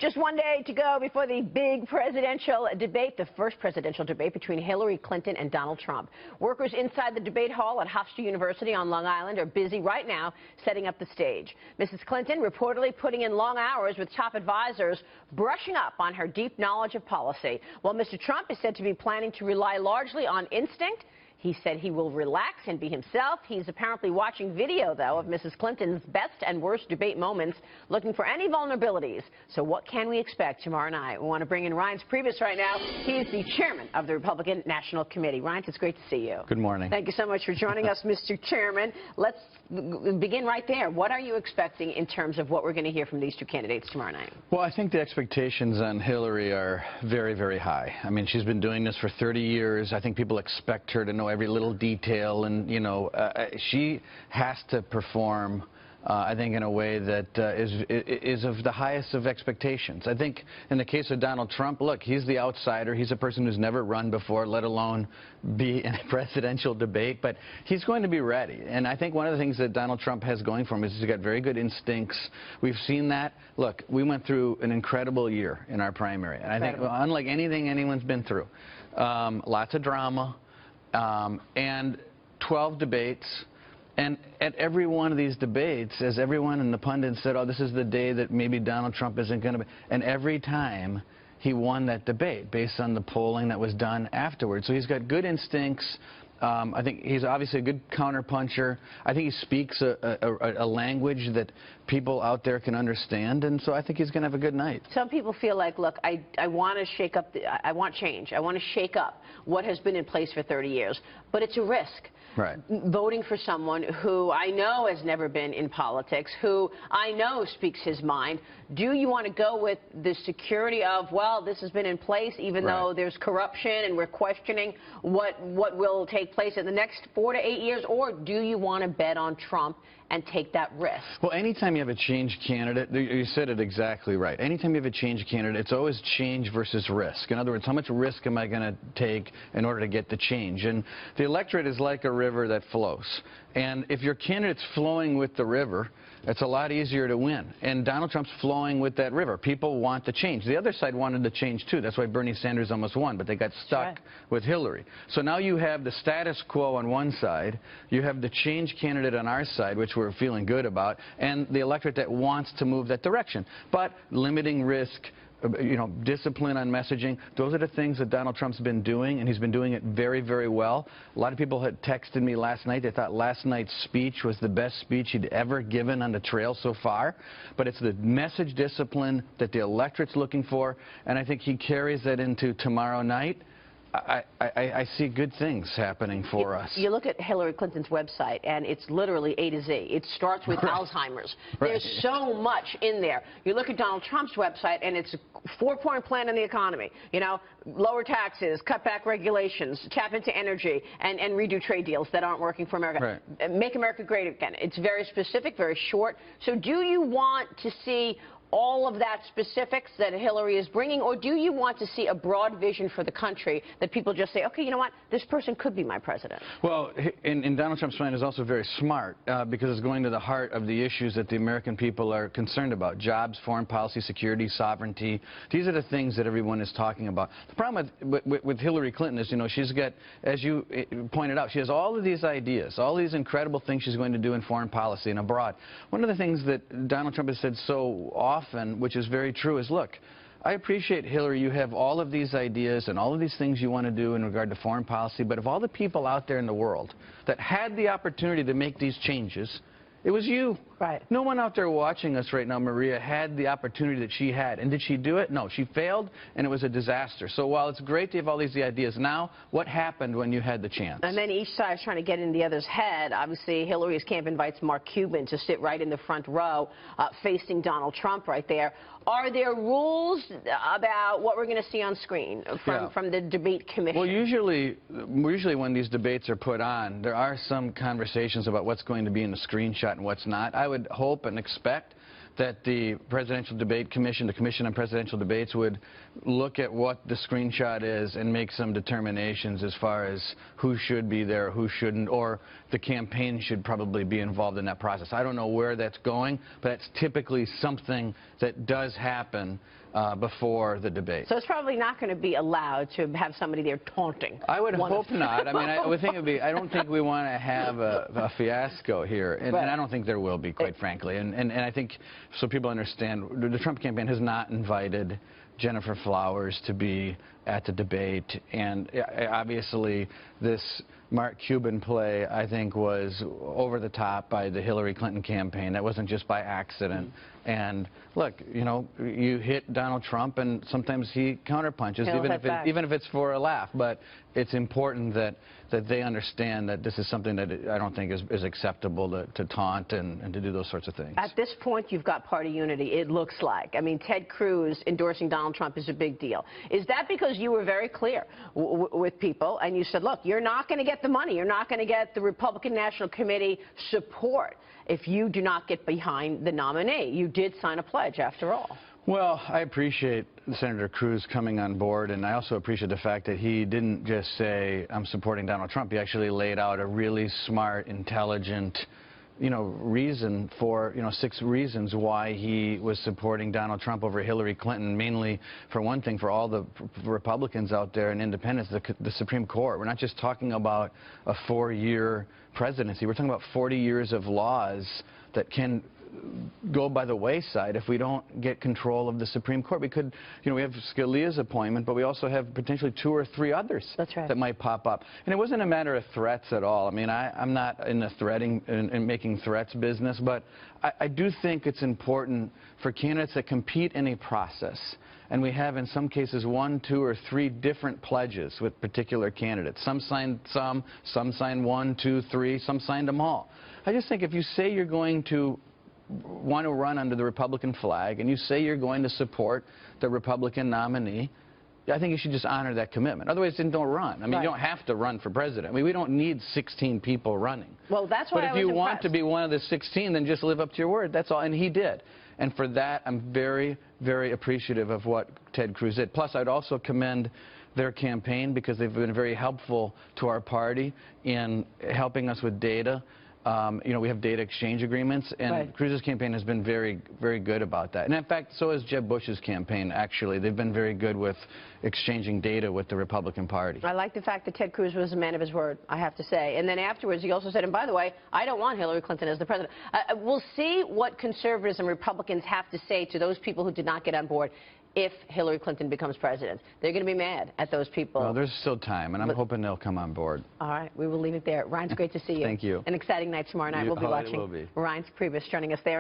Just one day to go before the big presidential debate, the first presidential debate between Hillary Clinton and Donald Trump. Workers inside the debate hall at Hofstra University on Long Island are busy right now setting up the stage. Mrs. Clinton reportedly putting in long hours with top advisors, brushing up on her deep knowledge of policy, while Mr. Trump is said to be planning to rely largely on instinct. He said he will relax and be himself. He's apparently watching video, though, of Mrs. Clinton's best and worst debate moments, looking for any vulnerabilities. So what can we expect tomorrow night? We want to bring in Reince Priebus right now. He is the chairman of the Republican National Committee. Reince, it's great to see you. Good morning. Thank you so much for joining us, Mr. Chairman. Let's begin right there. What are you expecting in terms of what we're going to hear from these two candidates tomorrow night? Well, I think the expectations on Hillary are very, very high. I mean, she's been doing this for 30 years. I think people expect her to know every little detail, and, you know, she has to perform, I think, in a way that is of the highest of expectations. I think in the case of Donald Trump, look, he's the outsider. He's a person who's never run before, let alone be in a presidential debate, but he's going to be ready. And I think one of the things that Donald Trump has going for him is he's got very good instincts. We've seen that. Look, we went through an incredible year in our primary, and I think unlike anything anyone's been through, lots of drama, and 12 debates. And at every one of these debates, as everyone in the pundits said, oh, this is the day that maybe Donald Trump isn't going to be, and every time he won that debate based on the polling that was done afterwards. So he's got good instincts. I think he's obviously a good counterpuncher. I think he speaks a language that people out there can understand, and so I think he's going to have a good night. Some people feel like, look, I want to shake up, I want change. I want to shake up what has been in place for 30 years, but it's a risk. Right. Voting for someone who I know has never been in politics, who I know speaks his mind. Do you want to go with the security of, well, this has been in place, even though there's corruption and we're questioning what will take place in the next 4 to 8 years, or do you want to bet on Trump and take that risk? Well, anytime you have a change candidate, you said it exactly right. Anytime you have a change candidate, it's always change versus risk. In other words, how much risk am I going to take in order to get the change? And the electorate is like a river that flows. And if your candidate's flowing with the river, it's a lot easier to win. And Donald Trump's flowing with that river. People want the change. The other side wanted the change, too. That's why Bernie Sanders almost won, but they got stuck with Hillary. So now you have the status quo on one side, you have the change candidate on our side, which we're feeling good about, and the electorate that wants to move that direction. But limiting risk, you know, discipline on messaging, those are the things that Donald Trump's been doing, and he's been doing it very, very well. A lot of people had texted me last night. They thought last night's speech was the best speech he'd ever given on the trail so far. But it's the message discipline that the electorate's looking for, and I think he carries that into tomorrow night. I see good things happening for us. You look at Hillary Clinton's website, and it's literally A to Z. It starts with Alzheimer's. There's so much in there. You look at Donald Trump's website, and it's a 4-point plan on the economy. You know, lower taxes, cut back regulations, tap into energy, and redo trade deals that aren't working for America. Make America great again. It's very specific, very short. So do you want to see all of that specifics that Hillary is bringing, or do you want to see a broad vision for the country that people just say, okay, you know what, this person could be my president? Well, in Donald Trump's mind is also very smart because it's going to the heart of the issues that the American people are concerned about: jobs, foreign policy, security, sovereignty. These are the things that everyone is talking about. The problem with Hillary Clinton is, you know, she's got, as you pointed out, she has all of these ideas, all these incredible things she's going to do in foreign policy and abroad. One of the things that Donald Trump has said so often, which is very true, is, look, I appreciate, Hillary, you have all of these ideas and all of these things you want to do in regard to foreign policy, but of all the people out there in the world that had the opportunity to make these changes, it was you. Right. No one out there watching us right now, Maria, had the opportunity that she had. And did she do it? No, she failed, and it was a disaster. So while it's great to have all these ideas now, what happened when you had the chance? And then each side is trying to get in the other's head. Obviously, Hillary's camp invites Mark Cuban to sit right in the front row, facing Donald Trump right there. Are there rules about what we're going to see on screen from the debate commission? Well, usually when these debates are put on, there are some conversations about what's going to be in the screenshot and what's not. I would hope and expect that the Presidential Debate Commission, the Commission on Presidential Debates, would look at what the screenshot is and make some determinations as far as who should be there, who shouldn't, or the campaign should probably be involved in that process. I don't know where that's going, but that's typically something that does happen before the debate. So it's probably not going to be allowed to have somebody there taunting. I would hope not. I mean, I would think it would be. I don't think we want to have a fiasco here, and I don't think there will be, quite frankly. And I think, so people understand, the Trump campaign has not invited Jennifer Flowers to be at the debate, and obviously this Mark Cuban play, I think, was over the top by the Hillary Clinton campaign. That wasn't just by accident. And look, you know, you hit Donald Trump, and sometimes he counterpunches, even if it's for a laugh. But it's important that they understand that this is something that I don't think is acceptable to taunt and to do those sorts of things. At this point, you've got party unity, it looks like. I mean, Ted Cruz endorsing Donald Trump is a big deal. Is that because you were very clear with people, and you said, look, you're not going to get the money, you're not going to get the Republican National Committee support if you do not get behind the nominee? You did sign a pledge, after all. Well, I appreciate Senator Cruz coming on board, and I also appreciate the fact that he didn't just say, I'm supporting Donald Trump. He actually laid out a really smart, intelligent, reason for, 6 reasons why he was supporting Donald Trump over Hillary Clinton, mainly, for one thing, for all the Republicans out there and independents, the Supreme Court. We're not just talking about a 4-year presidency. We're talking about 40 years of laws that can go by the wayside if we don't get control of the Supreme Court. We could, we have Scalia's appointment, but we also have potentially 2 or 3 others that might pop up. And it wasn't a matter of threats at all. I mean, I'm not in the threatening and making threats business, but I do think it's important for candidates that compete in a process. And we have, in some cases, 1, 2, or 3 different pledges with particular candidates. Some signed some signed 1, 2, 3, some signed them all. I just think if you say you're going to want to run under the Republican flag and you say you're going to support the Republican nominee, I think you should just honor that commitment. Otherwise, then don't run. I mean, you don't have to run for president. I mean, we don't need 16 people running. Well, that's why But if you want to be one of the 16, then just live up to your word. That's all. And he did. And for that, I'm very, very appreciative of what Ted Cruz did. Plus, I'd also commend their campaign because they've been very helpful to our party in helping us with data. We have data exchange agreements, and Cruz's campaign has been very, very good about that. And in fact, so has Jeb Bush's campaign, actually. They've been very good with exchanging data with the Republican Party. I like the fact that Ted Cruz was a man of his word, I have to say. And then afterwards, he also said, and by the way, I don't want Hillary Clinton as the president. We'll see what conservatives and Republicans have to say to those people who did not get on board if Hillary Clinton becomes president. They're going to be mad at those people. Well, there's still time, and I'm hoping they'll come on board. All right, we will leave it there. Reince, great to see you. Thank you. An exciting night tomorrow night. We'll be watching. Reince Priebus joining us there.